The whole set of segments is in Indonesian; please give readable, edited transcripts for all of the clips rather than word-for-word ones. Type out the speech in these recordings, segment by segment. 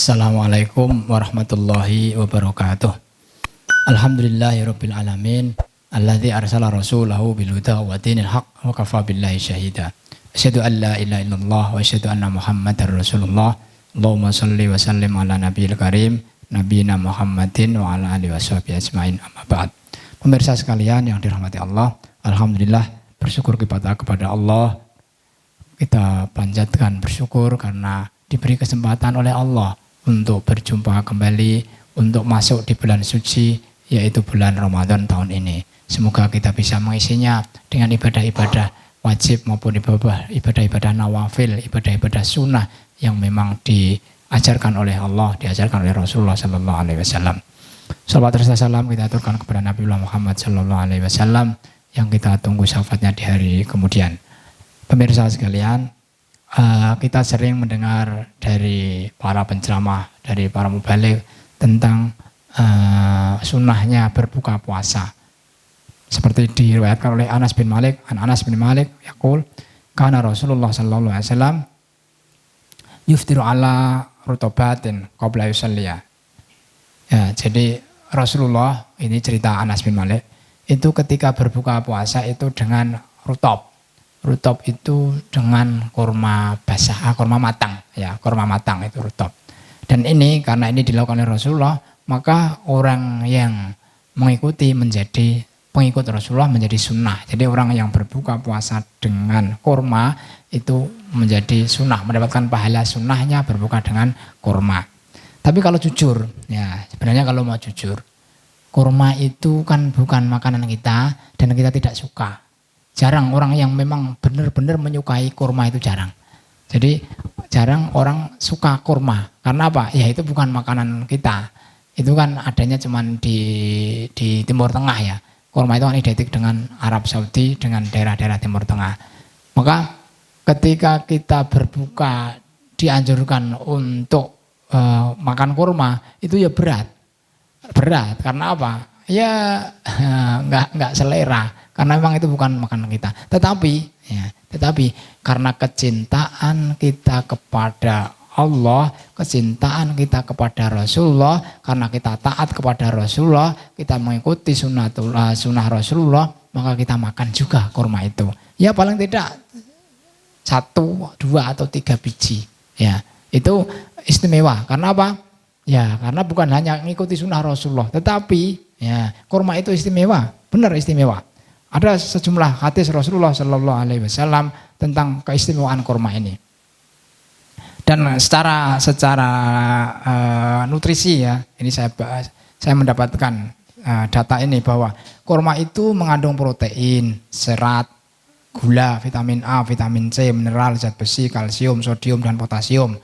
Assalamualaikum warahmatullahi wabarakatuh. Alhamdulillahirabbil alamin alladzi arsala rasulahu bil huda wa dinil haqq wa kafa billahi syahida. Asyhadu an la ilaha illallah wa asyhadu anna Muhammadar Rasulullah. Allahumma shalli wa sallim ala nabiyil karim nabiyina Muhammadin wa ala alihi washabihi ajmain, amma ba'd. Pemirsa sekalian yang dirahmati Allah, alhamdulillah bersyukur kepada Allah. Kita panjatkan bersyukur karena diberi kesempatan oleh Allah untuk berjumpa kembali, untuk masuk di bulan suci, yaitu bulan Ramadan tahun ini. Semoga kita bisa mengisinya dengan ibadah-ibadah wajib maupun ibadah-ibadah nawafil, ibadah-ibadah sunnah yang memang diajarkan oleh Allah, diajarkan oleh Rasulullah Sallallahu Alaihi Wasallam. Salawat serta salam kita aturkan kepada Nabi Muhammad Sallallahu Alaihi Wasallam yang kita tunggu syafaatnya di hari kemudian. Pemirsa sekalian, kita sering mendengar dari para penceramah, dari para mubaligh tentang sunnahnya berbuka puasa. Seperti diriwayatkan oleh Anas bin Malik, yaqul kana Rasulullah sallallahu alaihi wasallam yuftiru ala rutobatin qabla yusalliya. Ya, jadi Rasulullah, ini cerita Anas bin Malik, itu ketika berbuka puasa itu dengan rutob. Rutob itu dengan kurma basah, kurma matang, ya, kurma matang itu rutob. Dan ini karena ini dilakukan oleh Rasulullah, maka orang yang mengikuti menjadi pengikut Rasulullah menjadi sunnah. Jadi orang yang berbuka puasa dengan kurma itu menjadi sunnah, mendapatkan pahala sunnahnya berbuka dengan kurma. Tapi kalau jujur, ya sebenarnya kalau mau jujur, kurma itu kan bukan makanan kita dan kita tidak suka. Jarang orang yang memang benar-benar menyukai kurma itu jarang. Jadi jarang orang suka kurma. Karena apa? Ya itu bukan makanan kita. Itu kan adanya cuman di Timur Tengah ya. Kurma itu kan identik dengan Arab Saudi, dengan daerah-daerah Timur Tengah. Maka ketika kita berbuka dianjurkan untuk makan kurma, itu ya berat. Berat karena apa? Ya enggak selera. Karena memang itu bukan makanan kita. Tetapi karena kecintaan kita kepada Allah, kecintaan kita kepada Rasulullah, karena kita taat kepada Rasulullah, kita mengikuti sunnah Rasulullah, maka kita makan juga kurma itu. Ya paling tidak 1, 2 atau 3 biji. Ya, itu istimewa. Karena apa? Ya, karena bukan hanya mengikuti sunnah Rasulullah, tetapi ya kurma itu istimewa, benar istimewa. Ada sejumlah hadis Rasulullah Sallallahu Alaihi Wasallam tentang keistimewaan kurma ini. Dan secara nutrisi ya, ini saya mendapatkan data ini bahwa kurma itu mengandung protein, serat, gula, vitamin A, vitamin C, mineral, zat besi, kalsium, sodium, dan potasium.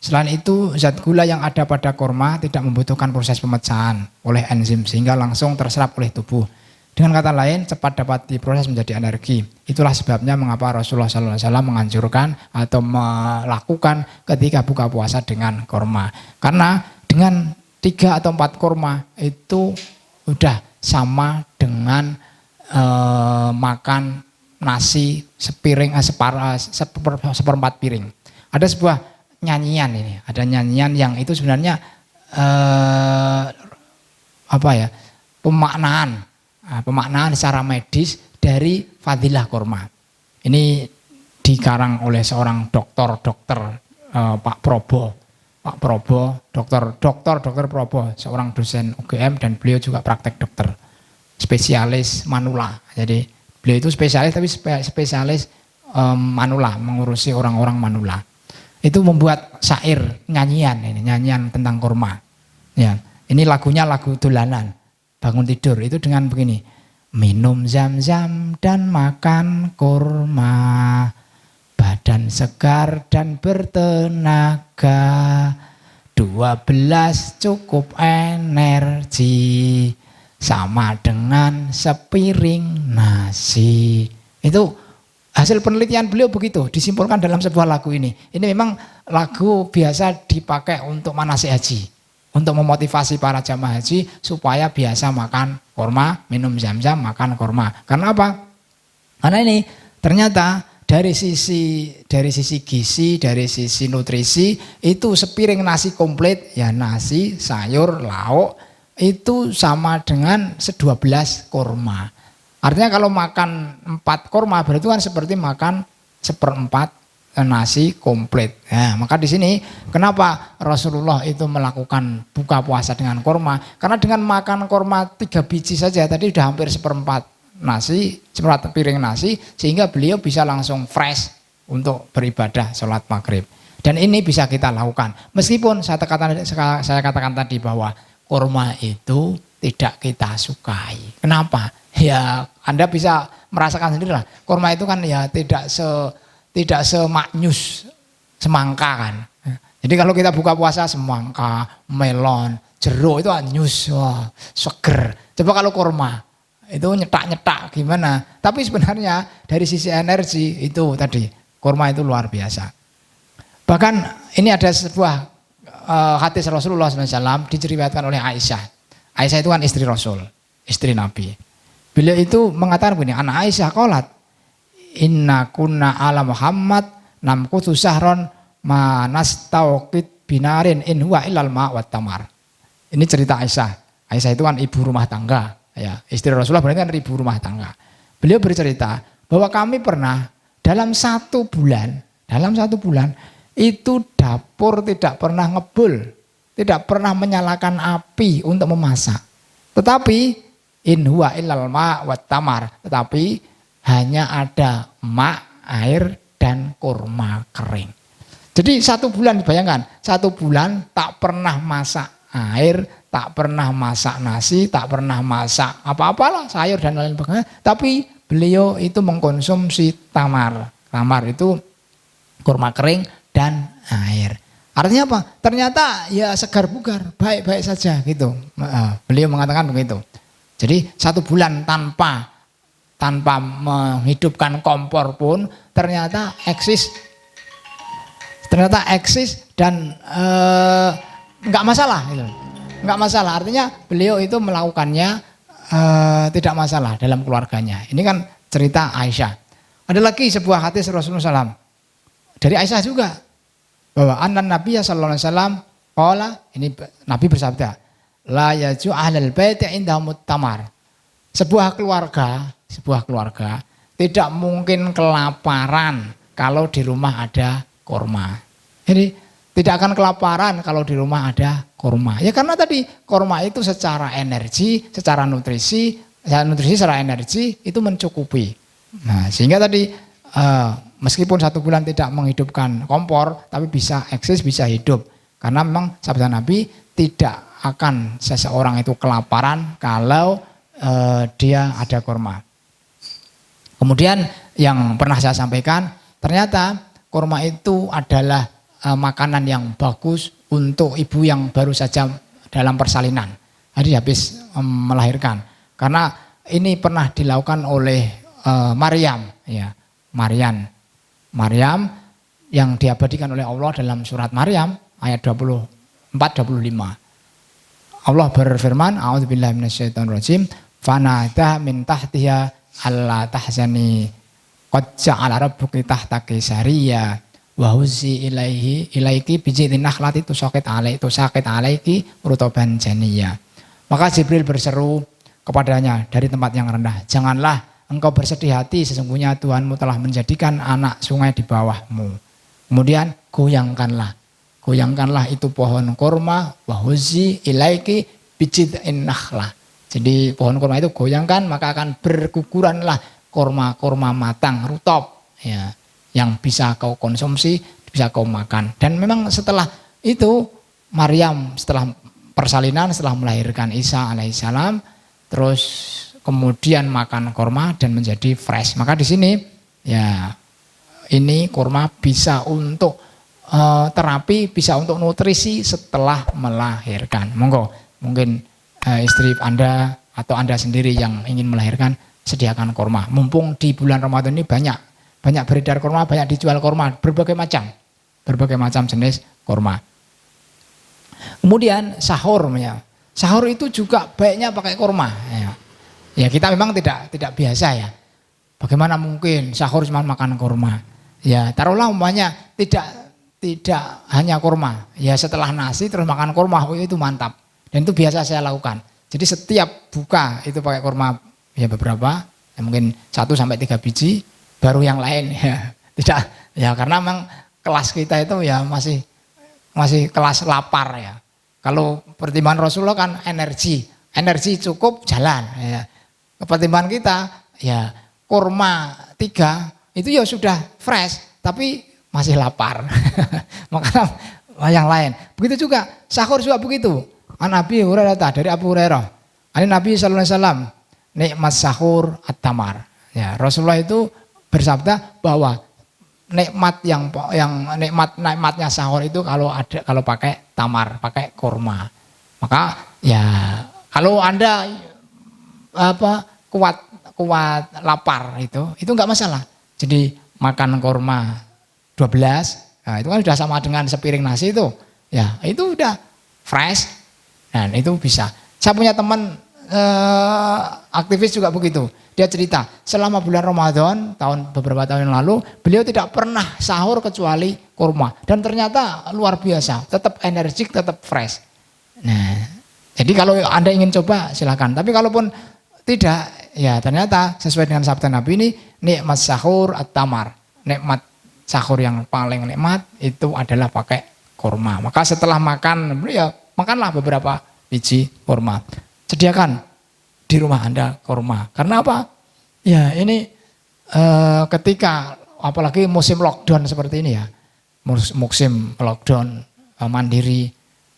Selain itu, zat gula yang ada pada kurma tidak membutuhkan proses pemecahan oleh enzim sehingga langsung terserap oleh tubuh. Dengan kata lain, cepat dapat diproses menjadi energi. Itulah sebabnya mengapa Rasulullah SAW menganjurkan atau melakukan ketika buka puasa dengan kurma. Karena dengan 3 atau 4 kurma itu udah sama dengan makan nasi seperempat piring. Ada sebuah nyanyian ini, ada nyanyian yang itu sebenarnya pemaknaan secara medis dari fadilah kurma. Ini dikarang oleh seorang dokter Pak Probo, dokter Probo, seorang dosen UGM dan beliau juga praktek dokter, spesialis manula. Jadi beliau itu spesialis tapi spesialis manula, mengurusi orang-orang manula. Itu membuat syair nyanyian tentang kurma. Ya, ini lagunya lagu dolanan. Bangun tidur itu dengan begini, minum zam-zam dan makan kurma, badan segar dan bertenaga, 12 cukup energi, sama dengan sepiring nasi. Itu hasil penelitian beliau begitu, disimpulkan dalam sebuah lagu ini. Ini memang lagu biasa dipakai untuk manasik haji. Untuk memotivasi para jamaah haji supaya biasa makan kurma, minum zam-zam, makan kurma. Karena apa? Karena ini ternyata dari sisi gizi, dari sisi nutrisi itu sepiring nasi komplit ya nasi, sayur, lauk itu sama dengan 12 kurma. Artinya kalau makan 4 kurma berarti kan seperti makan 1/4 nasi komplit. Nah, maka di sini kenapa Rasulullah itu melakukan buka puasa dengan kurma? Karena dengan makan kurma 3 biji saja tadi sudah hampir 1/4 nasi, 1/4 piring nasi, sehingga beliau bisa langsung fresh untuk beribadah sholat maghrib. Dan ini bisa kita lakukan. Meskipun saya katakan tadi bahwa kurma itu tidak kita sukai. Kenapa? Ya Anda bisa merasakan sendiri lah. Kurma itu kan ya tidak semaknyus semangka kan. Jadi kalau kita buka puasa semangka, melon, jeruk itu anyus, wah, seger. Coba kalau kurma itu nyetak-nyetak gimana. Tapi sebenarnya dari sisi energi itu tadi kurma itu luar biasa. Bahkan ini ada sebuah hadis Rasulullah SAW diceriwayatkan oleh Aisyah. Aisyah itu kan istri Rasul, istri Nabi. Beliau itu mengatakan begini, anak Aisyah qalat, inna kunna ala Muhammad namkutu sahron manastauqid binarin in huwa illal ma' wat tamar. Ini cerita Aisyah. Aisyah itu kan ibu rumah tangga, ya. Istri Rasulullah berarti kan ibu rumah tangga. Beliau bercerita bahwa kami pernah dalam 1 bulan itu dapur tidak pernah ngebul, tidak pernah menyalakan api untuk memasak. Tetapi in huwa illal ma' wat tamar, tetapi hanya ada mak, air dan kurma kering. Jadi 1 bulan bayangkan, 1 bulan tak pernah masak air, tak pernah masak nasi, tak pernah masak apa-apalah sayur dan lain sebagainya. Tapi beliau itu mengkonsumsi tamar. Tamar itu kurma kering dan air. Artinya apa? Ternyata ya segar bugar, baik-baik saja gitu. Beliau mengatakan begitu. Jadi 1 bulan tanpa menghidupkan kompor pun ternyata eksis dan nggak masalah gitu. Nggak masalah, artinya beliau itu melakukannya tidak masalah dalam keluarganya. Ini kan cerita Aisyah. Ada lagi sebuah hadis Rasulullah SAW dari Aisyah juga bahwa Nabi sallallahu alaihi wasallam qala, ini Nabi bersabda, la yaju ahlal baiti indahumut tamar. Sebuah keluarga tidak mungkin kelaparan kalau di rumah ada kurma. Jadi tidak akan kelaparan kalau di rumah ada kurma. Ya karena tadi kurma itu secara energi, secara nutrisi secara energi itu mencukupi. Nah sehingga tadi meskipun 1 bulan tidak menghidupkan kompor, tapi bisa eksis, bisa hidup. Karena memang sabda Nabi tidak akan seseorang itu kelaparan kalau dia ada kurma. Kemudian yang pernah saya sampaikan, ternyata kurma itu adalah makanan yang bagus untuk ibu yang baru saja dalam persalinan. Jadi habis melahirkan. Karena ini pernah dilakukan oleh Maryam, ya. Maryam yang diabadikan oleh Allah dalam surat Maryam ayat 24-25. Allah berfirman, a'udzubillahi minasyaitonirrajim, fanada min tahtiha alla tahzani qad ja'ala rabbuki tahtaki sariyya wa huzzi ilaiki bijidin nakhlati tusaqit alaiki rutoban janiyya. Maka Jibril berseru kepadanya dari tempat yang rendah, janganlah engkau bersedih hati, sesungguhnya Tuhanmu telah menjadikan anak sungai di bawahmu. Kemudian goyangkanlah itu pohon kurma, wa huzzi ilaiki bijidin nakhlah. Jadi pohon kurma itu goyangkan, maka akan berguguranlah kurma-kurma matang, rutop, ya, yang bisa kau konsumsi, bisa kau makan. Dan memang setelah itu Maryam setelah persalinan, setelah melahirkan Isa alaihissalam, terus kemudian makan kurma dan menjadi fresh. Maka di sini ya ini kurma bisa untuk terapi, bisa untuk nutrisi setelah melahirkan. Mungkin istri Anda atau Anda sendiri yang ingin melahirkan, sediakan kurma. Mumpung di bulan Ramadan ini banyak beredar kurma, banyak dijual kurma, berbagai macam jenis kurma. Kemudian sahur, ya. Sahur itu juga baiknya pakai kurma. Ya kita memang tidak biasa ya. Bagaimana mungkin sahur cuma makan kurma? Ya taruhlah umpamanya tidak hanya kurma. Ya setelah nasi terus makan kurma, oh, itu mantap. Dan itu biasa saya lakukan. Jadi setiap buka itu pakai kurma ya beberapa, ya mungkin 1-3 biji, baru yang lain ya. Tidak ya karena memang kelas kita itu ya masih kelas lapar ya. Kalau pertimbangan Rasulullah kan energi cukup jalan ya. Pertimbangan kita ya kurma 3 itu ya sudah fresh tapi masih lapar. Makanya yang lain. Begitu juga sahur juga begitu. An Abi Hurairah dari Abu Hurairah. Nabi sallallahu alaihi wasallam nikmat sahur at-tamar. Ya, Rasulullah itu bersabda bahwa nikmatnya sahur itu kalau pakai tamar, pakai kurma. Maka ya kalau Anda kuat lapar itu enggak masalah. Jadi makan kurma 12, nah itu kan sudah sama dengan sepiring nasi itu. Ya, itu udah fresh. Dan itu bisa. Saya punya teman aktivis juga begitu. Dia cerita, selama bulan Ramadan beberapa tahun yang lalu, beliau tidak pernah sahur kecuali kurma. Dan ternyata luar biasa, tetap energik, tetap fresh. Nah, jadi kalau Anda ingin coba silakan. Tapi kalaupun tidak, ya ternyata sesuai dengan sabda Nabi ini, nikmat sahur at-tamar. Nikmat sahur yang paling nikmat itu adalah pakai kurma. Maka setelah makan, ya makanlah beberapa biji kurma. Sediakan di rumah Anda kurma. Karena apa? Ya ini ketika apalagi musim lockdown seperti ini ya. Musim lockdown mandiri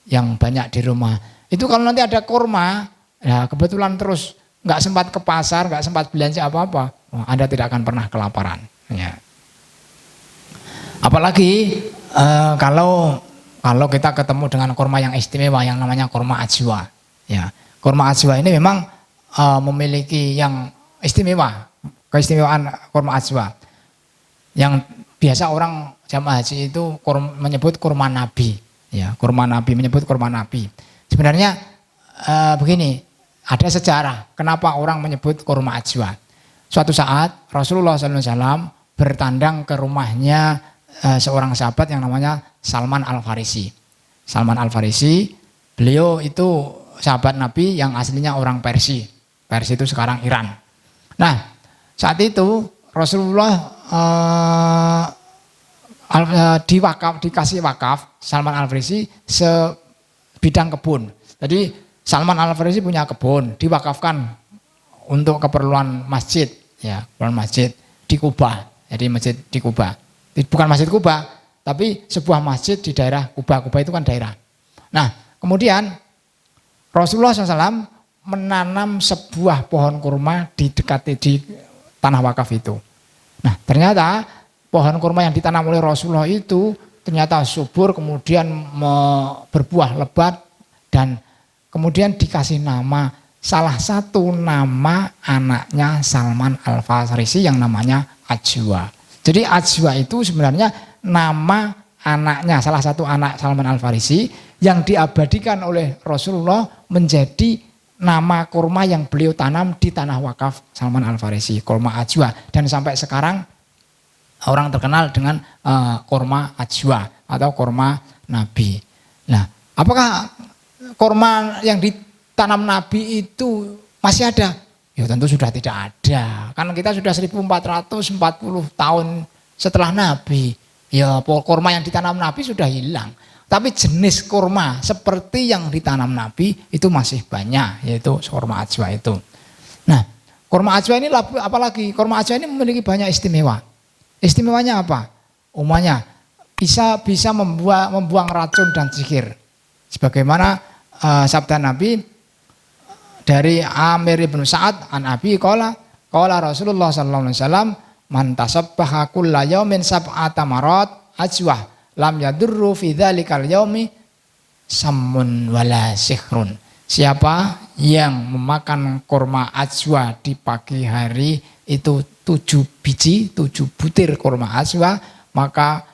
yang banyak di rumah. Itu kalau nanti ada kurma, ya kebetulan terus nggak sempat ke pasar, nggak sempat belanja apa-apa, Anda tidak akan pernah kelaparan. Ya. Apalagi kalau kita ketemu dengan kurma yang istimewa yang namanya kurma ajwa. Ya, kurma ajwa ini memang memiliki yang istimewa, keistimewaan kurma ajwa. Yang biasa orang jamaah haji itu menyebut kurma Nabi. Ya, kurma Nabi menyebut kurma Nabi. Sebenarnya begini, ada sejarah kenapa orang menyebut kurma ajwa. Suatu saat Rasulullah SAW bertandang ke rumahnya seorang sahabat yang namanya Salman Al-Farisi. Salman Al-Farisi, beliau itu sahabat Nabi yang aslinya orang Persia. Persia itu sekarang Iran. Nah, saat itu Rasulullah dikasih wakaf Salman Al-Farisi sebidang kebun. Jadi Salman Al-Farisi punya kebun, diwakafkan untuk keperluan masjid, ya, keperluan masjid di Kuba. Jadi masjid di Kuba. Bukan masjid Kuba, tapi sebuah masjid di daerah Kuba. Kuba itu kan daerah. Nah, kemudian Rasulullah SAW menanam sebuah pohon kurma di tanah wakaf itu. Nah, ternyata pohon kurma yang ditanam oleh Rasulullah itu ternyata subur, kemudian berbuah lebat, dan kemudian dikasih nama, salah satu nama anaknya Salman Al-Farisi yang namanya Ajwa. Jadi Ajwa itu sebenarnya nama anaknya, salah satu anak Salman Al-Farisi yang diabadikan oleh Rasulullah menjadi nama kurma yang beliau tanam di tanah wakaf Salman Al-Farisi, kurma Ajwa. Dan sampai sekarang orang terkenal dengan kurma Ajwa atau kurma Nabi. Nah, apakah kurma yang ditanam Nabi itu masih ada? Ya tentu sudah tidak ada. Kan kita sudah 1440 tahun setelah Nabi. Ya kurma yang ditanam Nabi sudah hilang. Tapi jenis kurma seperti yang ditanam Nabi itu masih banyak, yaitu kurma ajwa itu. Nah, kurma ajwa ini apalagi? Kurma ajwa ini memiliki banyak istimewa. Istimewanya apa? Umumnya bisa membuang racun dan sihir. Sebagaimana sabda Nabi dari Amir bin Sa'ad an Abi qala Rasulullah sallallahu alaihi wasallam man tasabbaha kulla yaumin sab'ata marat ajwah lam yadurru fi dzalikal yaumi sammun wala sihrun. Siapa yang memakan kurma ajwa di pagi hari itu 7 biji, 7 butir kurma ajwa, maka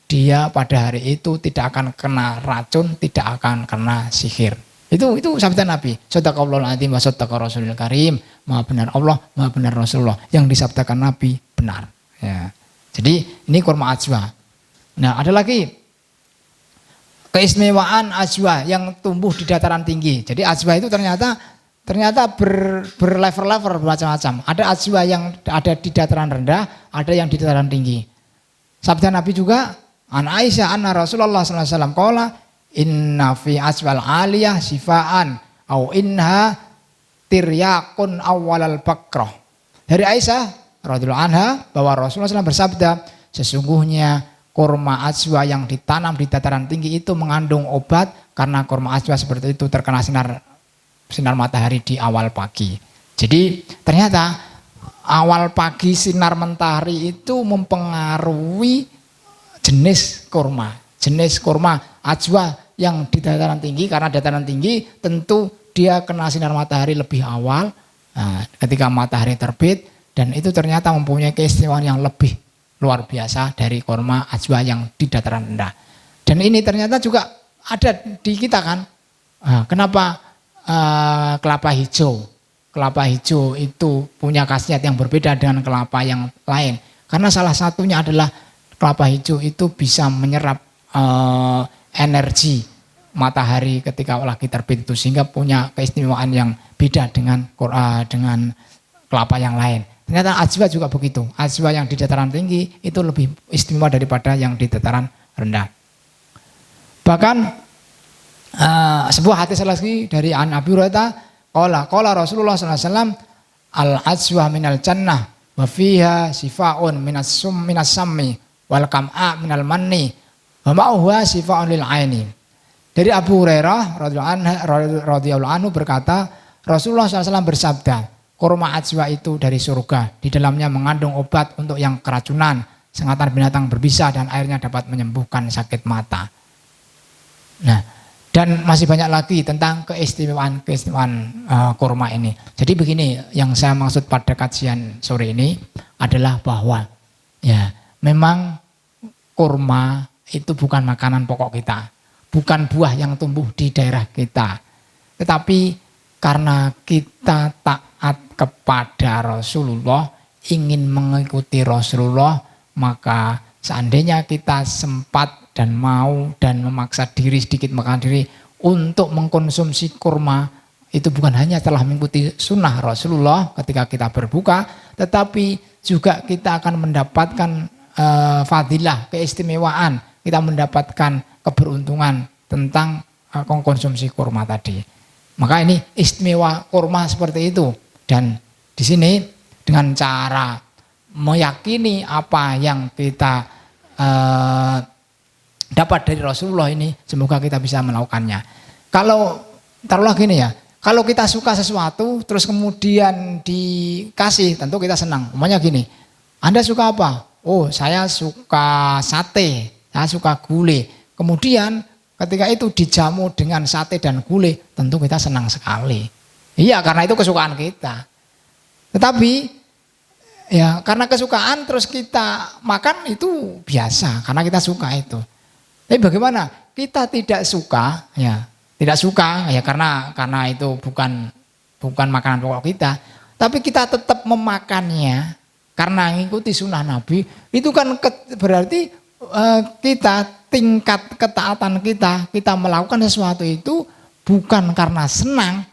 dia pada hari itu tidak akan kena racun, tidak akan kena sihir. Itu sabda Nabi. Shadaqallahul adzim wa shadaqa rasulul karim. Maha benar Allah, maha benar Rasulullah. Yang disabdakan Nabi benar. Ya. Jadi ini kurma ajwa. Nah, ada lagi keistimewaan ajwa yang tumbuh di dataran tinggi. Jadi ajwa itu ternyata berlevel-level bermacam-macam. Ada ajwa yang ada di dataran rendah, ada yang di dataran tinggi. Sabda Nabi juga, an Aisyah anna Rasulullah sallallahu alaihi wasallam qala inna fi aswal aliyah sifaan au inha tiryakun awalal bakrah. Dari Aisyah radhiyallahu anha bahwa Rasulullah SAW bersabda, sesungguhnya kurma ajwa yang ditanam di dataran tinggi itu mengandung obat karena kurma ajwa seperti itu terkena sinar matahari di awal pagi. Jadi ternyata awal pagi sinar matahari itu mempengaruhi jenis kurma ajwa yang di dataran tinggi, karena dataran tinggi tentu dia kena sinar matahari lebih awal. Nah, ketika matahari terbit, dan itu ternyata mempunyai keistimewaan yang lebih luar biasa dari kurma ajwa yang di dataran rendah. Dan ini ternyata juga ada di kita kan. Nah, kenapa kelapa hijau itu punya khasiat yang berbeda dengan kelapa yang lain? Karena salah satunya adalah kelapa hijau itu bisa menyerap energi matahari ketika lagi terbit itu, sehingga punya keistimewaan yang beda dengan kelapa yang lain. Ternyata ajwa juga begitu. Ajwa yang di dataran tinggi itu lebih istimewa daripada yang di dataran rendah. Bahkan sebuah hadis lagi dari An Abi Hurairah, qala Rasulullah sallallahu alaihi wasallam, al ajwa minal jannah wa fiha sifaun minas sammi wal kam'a minal manni wa ma'uha sifaun lil aini. Dari Abu Hurairah radhiyallahu anhu berkata, Rasulullah SAW bersabda, kurma ajwa itu dari surga, di dalamnya mengandung obat untuk yang keracunan, sengatan binatang berbisa, dan airnya dapat menyembuhkan sakit mata. Nah, dan masih banyak lagi tentang keistimewaan kurma ini. Jadi begini, yang saya maksud pada kajian sore ini adalah bahwa ya memang kurma itu bukan makanan pokok kita, bukan buah yang tumbuh di daerah kita. Tetapi karena kita taat kepada Rasulullah, ingin mengikuti Rasulullah, maka seandainya kita sempat dan mau dan memaksa diri sedikit makan diri untuk mengkonsumsi kurma, itu bukan hanya telah mengikuti sunnah Rasulullah ketika kita berbuka, tetapi juga kita akan mendapatkan fadilah, keistimewaan, kita mendapatkan keberuntungan tentang konsumsi kurma tadi. Maka ini istimewa kurma seperti itu. Dan di sini dengan cara meyakini apa yang kita dapat dari Rasulullah ini, semoga kita bisa melakukannya. Kalau taruhlah gini ya, kalau kita suka sesuatu terus kemudian dikasih, tentu kita senang. Umpamanya gini, Anda suka apa? Oh, saya suka sate, saya suka gulai. Kemudian ketika itu dijamu dengan sate dan gulai, tentu kita senang sekali. Iya, karena itu kesukaan kita. Tetapi ya karena kesukaan terus kita makan itu biasa, karena kita suka itu. Tapi bagaimana? Kita tidak suka ya karena itu bukan makanan pokok kita. Tapi kita tetap memakannya karena mengikuti sunnah Nabi, itu kan berarti kita tingkat ketaatan kita melakukan sesuatu itu bukan karena senang,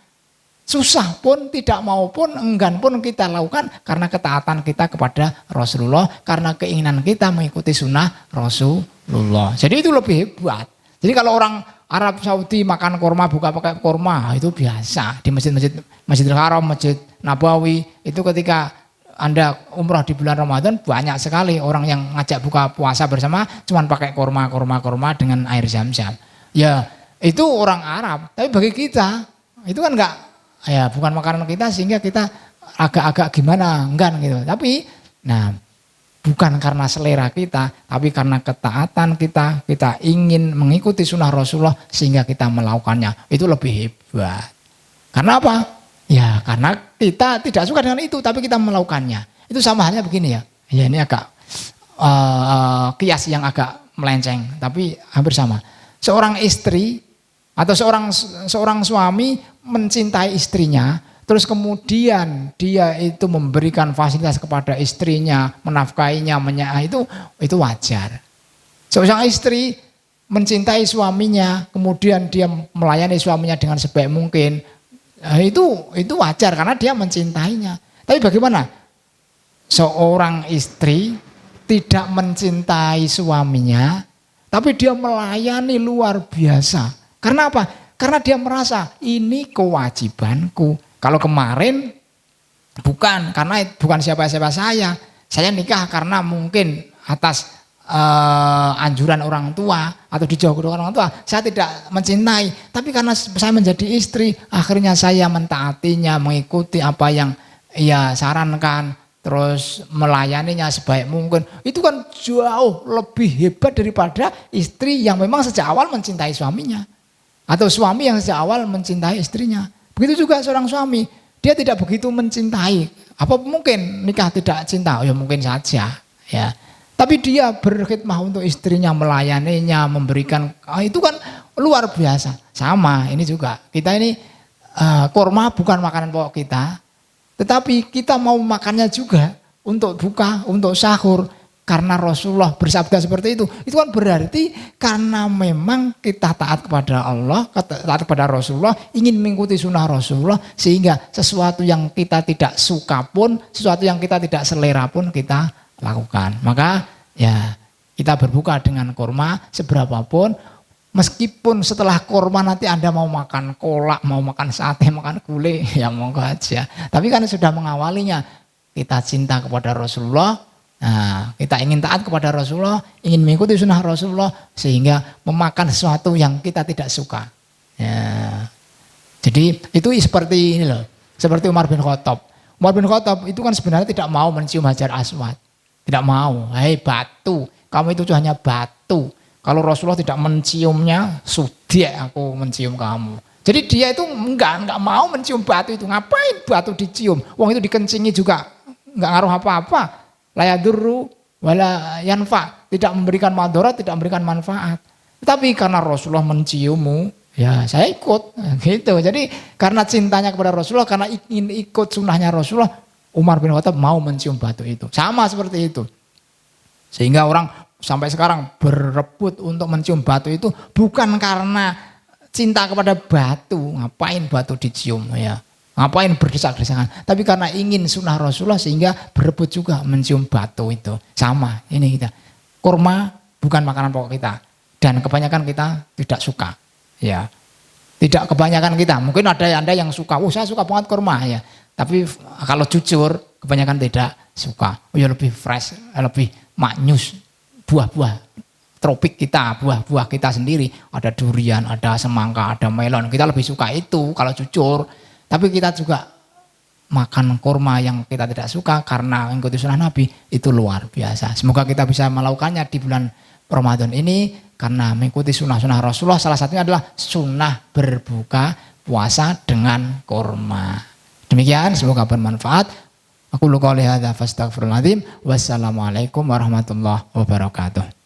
susah pun, tidak mau pun, enggan pun kita lakukan karena ketaatan kita kepada Rasulullah, karena keinginan kita mengikuti sunnah Rasulullah. Jadi itu lebih hebat. Jadi kalau orang Arab Saudi makan kurma, buka pakai kurma, itu biasa. Di Masjidil Haram, Masjid Nabawi, itu ketika Anda umrah di bulan Ramadan, banyak sekali orang yang ngajak buka puasa bersama cuman pakai kurma dengan air zam-zam. Ya itu orang Arab, tapi bagi kita itu kan enggak, ya bukan makanan kita, sehingga kita agak-agak gimana, enggan gitu. Tapi nah bukan karena selera kita, tapi karena ketaatan kita ingin mengikuti sunnah Rasulullah sehingga kita melakukannya. Itu lebih hebat. Karena apa? Ya karena kita tidak suka dengan itu, tapi kita melakukannya. Itu sama halnya begini ya. Ya ini agak kias yang agak melenceng, tapi hampir sama. Seorang istri Atau seorang suami mencintai istrinya, terus kemudian dia itu memberikan fasilitas kepada istrinya, menafkahinya, itu wajar. Seorang istri mencintai suaminya, kemudian dia melayani suaminya dengan sebaik mungkin, itu wajar karena dia mencintainya. Tapi bagaimana seorang istri tidak mencintai suaminya, tapi dia melayani luar biasa? Karena apa? Karena dia merasa ini kewajibanku. Kalau kemarin bukan siapa-siapa saya nikah karena mungkin atas anjuran orang tua atau dijauhkan orang tua, saya tidak mencintai. Tapi karena saya menjadi istri, akhirnya saya mentaatinya, mengikuti apa yang ia sarankan, terus melayaninya sebaik mungkin. Itu kan jauh lebih hebat daripada istri yang memang sejak awal mencintai suaminya. Atau suami yang sejak awal mencintai istrinya. Begitu juga seorang suami, dia tidak begitu mencintai. Apa mungkin nikah tidak cinta? Oh ya mungkin saja, ya. Tapi dia berkhidmah untuk istrinya, melayaninya, memberikan, itu kan luar biasa. Sama, ini juga. Kita ini kurma bukan makanan pokok kita, tetapi kita mau makannya juga untuk buka, untuk sahur. Karena Rasulullah bersabda seperti itu kan berarti karena memang kita taat kepada Allah, taat kepada Rasulullah, ingin mengikuti sunnah Rasulullah, sehingga sesuatu yang kita tidak suka pun, sesuatu yang kita tidak selera pun kita lakukan. Maka ya kita berbuka dengan kurma seberapapun, meskipun setelah kurma nanti Anda mau makan kolak, mau makan sate, makan gulai, ya monggo aja. Tapi kan sudah mengawalinya, kita cinta kepada Rasulullah. Nah, kita ingin taat kepada Rasulullah, ingin mengikuti sunnah Rasulullah, sehingga memakan sesuatu yang kita tidak suka. Ya. Jadi itu seperti ini loh, seperti Umar bin Khattab. Umar bin Khattab itu kan sebenarnya tidak mau mencium Hajar Aswad, tidak mau. Hei batu, kamu itu hanya batu. Kalau Rasulullah tidak menciumnya, sudah aku mencium kamu. Jadi dia itu enggak mau mencium batu itu. Ngapain batu dicium? Wong itu dikencingi juga enggak ngaruh apa-apa. La yadurru wala yanfa, tidak memberikan madarat, tidak memberikan manfaat. Tapi karena Rasulullah menciummu, ya saya ikut gitu. Jadi karena cintanya kepada Rasulullah, karena ingin ikut sunnahnya Rasulullah, Umar bin Khattab mau mencium batu itu. Sama seperti itu. Sehingga orang sampai sekarang berebut untuk mencium batu itu bukan karena cinta kepada batu, ngapain batu dicium ya. Ngapain berdesak-desakan, tapi karena ingin sunnah Rasulullah sehingga berebut juga mencium batu itu. Sama, ini kita. Kurma bukan makanan pokok kita, dan kebanyakan kita tidak suka. Ya, tidak kebanyakan kita. Mungkin ada Anda yang suka, saya suka banget kurma ya. Tapi kalau jujur, kebanyakan tidak suka. Ya lebih fresh, lebih maknyus buah-buah tropik kita, buah-buah kita sendiri. Ada durian, ada semangka, ada melon. Kita lebih suka itu kalau jujur. Tapi kita juga makan kurma yang kita tidak suka karena mengikuti sunnah Nabi, itu luar biasa. Semoga kita bisa melakukannya di bulan Ramadan ini karena mengikuti sunnah-sunnah Rasulullah. Salah satunya adalah sunnah berbuka puasa dengan kurma. Demikian, semoga bermanfaat. Aku qouli hadza fastaghfirullahaladzim. Wassalamualaikum warahmatullahi wabarakatuh.